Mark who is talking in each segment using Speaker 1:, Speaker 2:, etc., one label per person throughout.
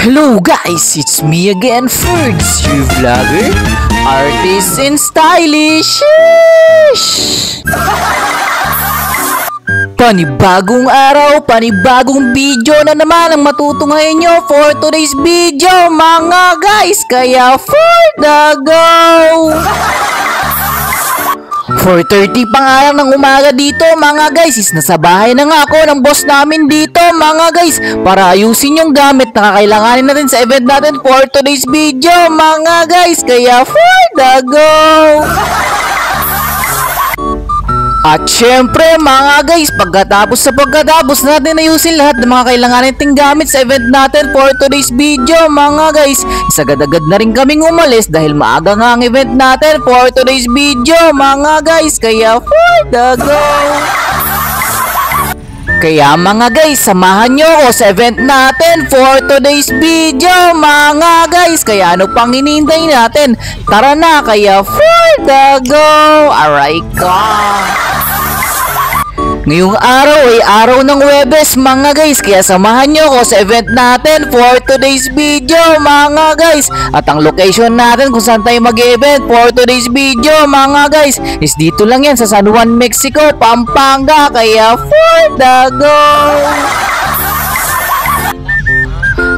Speaker 1: Hello guys, it's me again, Ferds, your vlogger, artist and stylish. Panibagong araw, panibagong video na naman ang matutunghayan nyo for today's video mga guys, kaya for the go! 4:30 pa nga lang ng umaga dito mga guys, nasa bahay na nga ako ng boss namin dito mga guys para ayusin yung gamit na kakailanganin natin sa event natin for today's video mga guys, kaya for the go! At syempre mga guys, pagkatapos natin ayusin lahat ng mga kailangan nating gamit sa event natin for today's video mga guys, isagad-agad na rin kaming umalis dahil maaga nga ang event natin for today's video mga guys, kaya for the go! Kaya mga guys, samahan nyo ako sa event natin for today's video mga guys, kaya ano pang hinihintay natin? Tara na, kaya for the go! Aray ka! Ngayong araw ay araw ng Huwebes mga guys, kaya samahan nyo ako sa event natin for today's video mga guys. At ang location natin kung saan tayo mag-event for today's video mga guys is dito lang yan sa San Juan, Mexico, Pampanga, kaya for the go!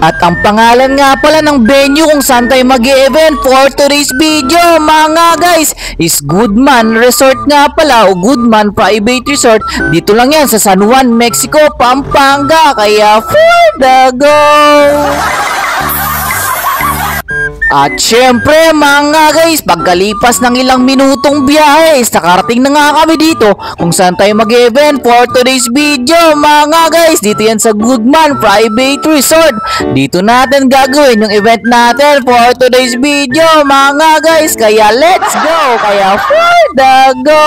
Speaker 1: At ang pangalan nga pala ng venue kung saan tayo mag-event for today's video mga guys is Goodman Resort nga pala, o Goodman Private Resort. Dito lang yan sa San Juan, Mexico, Pampanga, kaya for the go! At syempre mga guys, pagkalipas ng ilang minutong biyahe, nakarating na nga kami dito kung saan tayo mag-event for today's video mga guys. Dito yan sa Goodman Private Resort. Dito natin gagawin yung event natin for today's video mga guys, kaya let's go! Kaya for the go!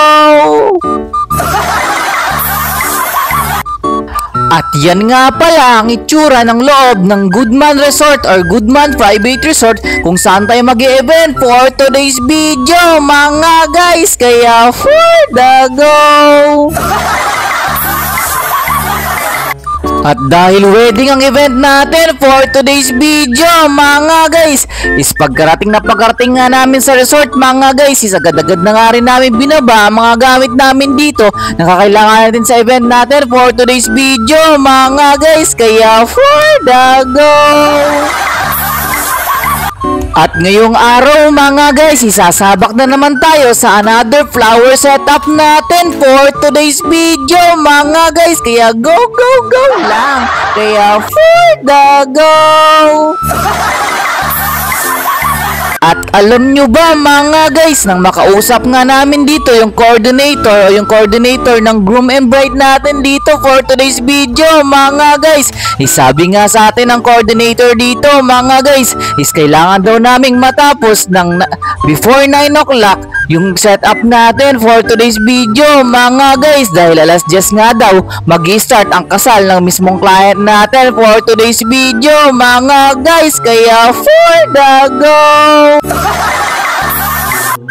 Speaker 1: At yan nga pala ang itsura ng loob ng Goodman Resort or Goodman Private Resort kung saan tayo mag-event for today's video mga guys, kaya for the go! At dahil wedding ang event natin for today's video mga guys is pagkarating nga namin sa resort mga guys, is agad-agad na nga rin namin binaba ang mga gamit namin dito na kakailangan natin sa event natin for today's video mga guys, kaya for the go! At ngayong araw mga guys, isasabak na naman tayo sa another flower setup natin for today's video mga guys, kaya go go go lang, kaya for the go! At alam nyo ba mga guys, nang makausap nga namin dito yung coordinator ng groom and bride natin dito for today's video mga guys, sabi nga sa atin ng coordinator dito mga guys is kailangan daw naming matapos ng before 9 o'clock yung setup natin for today's video mga guys, dahil alas 10 nga daw mag-i-start ang kasal ng mismong client natin for today's video mga guys, kaya for the go!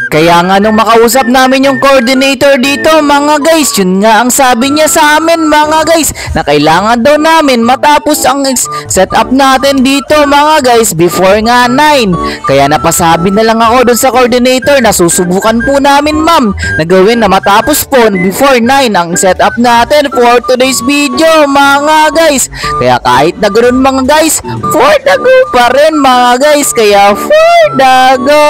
Speaker 1: Kaya nga nung makausap namin yung coordinator dito mga guys, yun nga ang sabi niya sa amin mga guys, na kailangan daw namin matapos ang setup natin dito mga guys before nga 9. Kaya napasabi na lang ako dun sa coordinator na susubukan po namin ma'am na gawin na matapos po before 9 ang setup natin for today's video mga guys. Kaya kahit na ganoon mga guys, for the go pa rin mga guys, kaya for the go!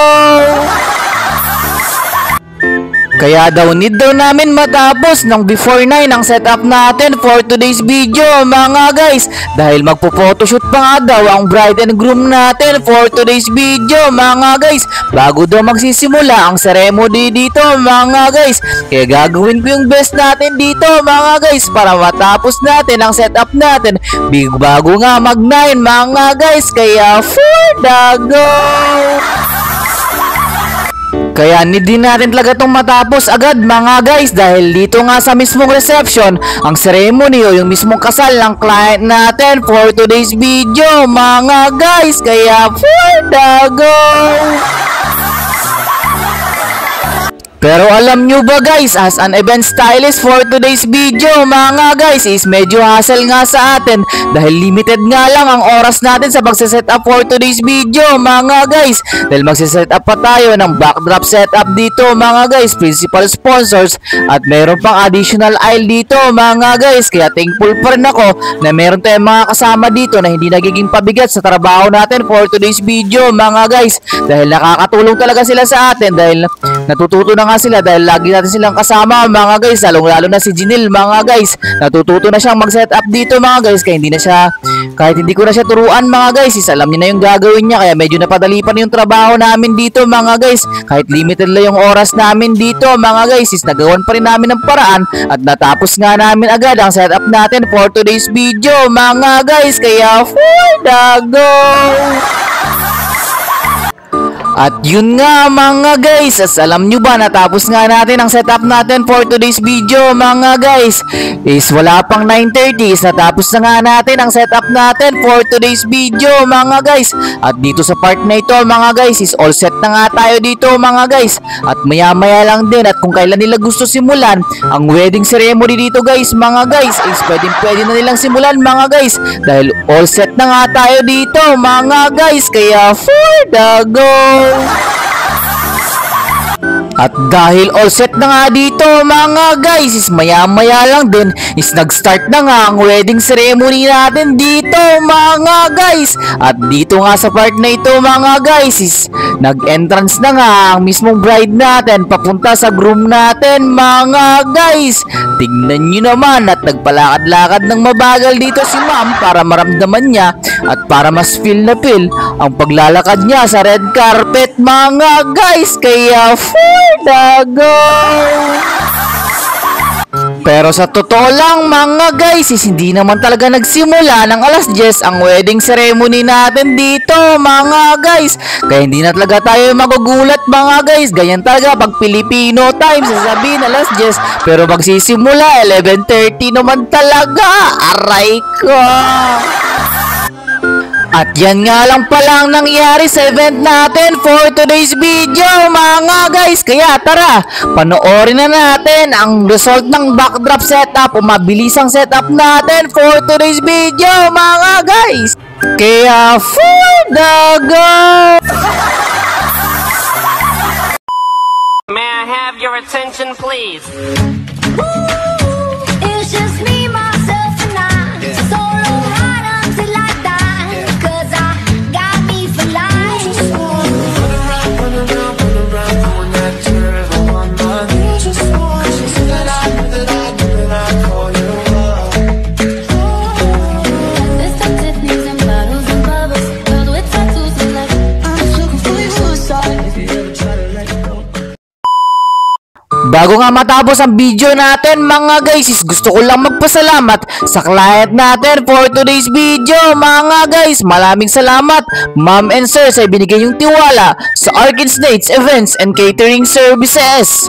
Speaker 1: Kaya daw need daw namin matapos ng before 9 ang setup natin for today's video mga guys, dahil magpo-photoshoot pa nga daw ang bride and groom natin for today's video mga guys bago daw magsisimula ang ceremony dito mga guys. Kaya gagawin ko yung best natin dito mga guys para matapos natin ang setup natin bago nga mag 9 mga guys, kaya for the go! Kaya need din natin talaga itong matapos agad mga guys, dahil dito nga sa mismong reception ang ceremony o yung mismong kasal ng client natin for today's video mga guys, kaya for the go! Pero alam nyo ba guys, as an event stylist for today's video mga guys, is medyo hassle nga sa atin dahil limited nga lang ang oras natin sa pagsiset up for today's video mga guys. Dahil magsiset up pa tayo ng backdrop setup dito mga guys, principal sponsors, at meron pang additional aisle dito mga guys. Kaya thankful pa rin ako na meron tayong mga kasama dito na hindi nagiging pabigat sa trabaho natin for today's video mga guys. Dahil nakakatulong talaga sila sa atin dahil natututo na nga sila dahil lagi natin silang kasama mga guys, lalo na si Jinil mga guys. Natututo na siyang mag-set up dito mga guys, kaya hindi na siya, kahit hindi ko na siya turuan mga guys, alam niya na yung gagawin niya, kaya medyo napadali pa yung trabaho namin dito mga guys. Kahit limited lang yung oras namin dito mga guys, nagawan pa rin namin ng paraan at natapos nga namin agad ang setup natin for today's video mga guys. Kaya for the go! At yun nga mga guys, as alam nyo ba, natapos nga natin ang setup natin for today's video mga guys. Is wala pang 9:30, is natapos na nga natin ang setup natin for today's video mga guys. At dito sa part na ito mga guys, is all set na nga tayo dito mga guys. At maya maya lang din, at kung kailan nila gusto simulan ang wedding ceremony dito guys mga guys, is pwede na nilang simulan mga guys. Dahil all set na nga tayo dito mga guys. Kaya for the go! At dahil all set na nga dito mga guys, is maya maya lang din is nag-start na nga ang wedding ceremony natin dito mga guys. At dito nga sa part na ito mga guys, is nag-entrance na nga ang mismong bride natin papunta sa groom natin mga guys. Tignan nyo naman, at nagpalakad-lakad ng mabagal dito si ma'am para maramdaman niya at para mas feel na feel ang paglalakad niya sa red carpet mga guys. Kaya for the go! Pero sa totoo lang mga guys, is hindi naman talaga nagsimula ng alas 10 ang wedding ceremony natin dito mga guys. Kaya hindi na talaga tayo magugulat mga guys. Ganyan talaga pag Filipino time, sasabihin alas 10 pero magsisimula 11:30 naman talaga. Aray ko! At yan nga lang pala ang nangyari sa event natin for today's video mga guys. Kaya tara, panoorin na natin ang result ng backdrop setup o mabilisang setup natin for today's video mga guys. Kaya for the go!
Speaker 2: May I have your attention please?
Speaker 3: It's just me, myself, and I. Solo ride until I die. 'Cause I got me for life. Just run around, doing that terrible one. Just want you so that I call you up. There's some Tiffany's and bottles and bubbles. Girls with tattoos and like I'm looking for your suicide. If you ever try to let go.
Speaker 1: Bago nga matapos ang video natin mga guys, is gusto ko lang magpasalamat sa client natin for today's video mga guys. Maraming salamat ma'am and sir sa ibinigay yung tiwala sa Arkins Dates Events and Catering Services.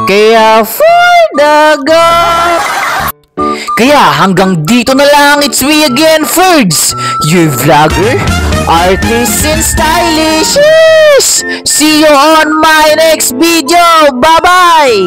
Speaker 1: Kaya for the go! Kaya hanggang dito na lang, it's me again, Ferds, your vlogger, artist and stylish. See you on my next video. Bye bye.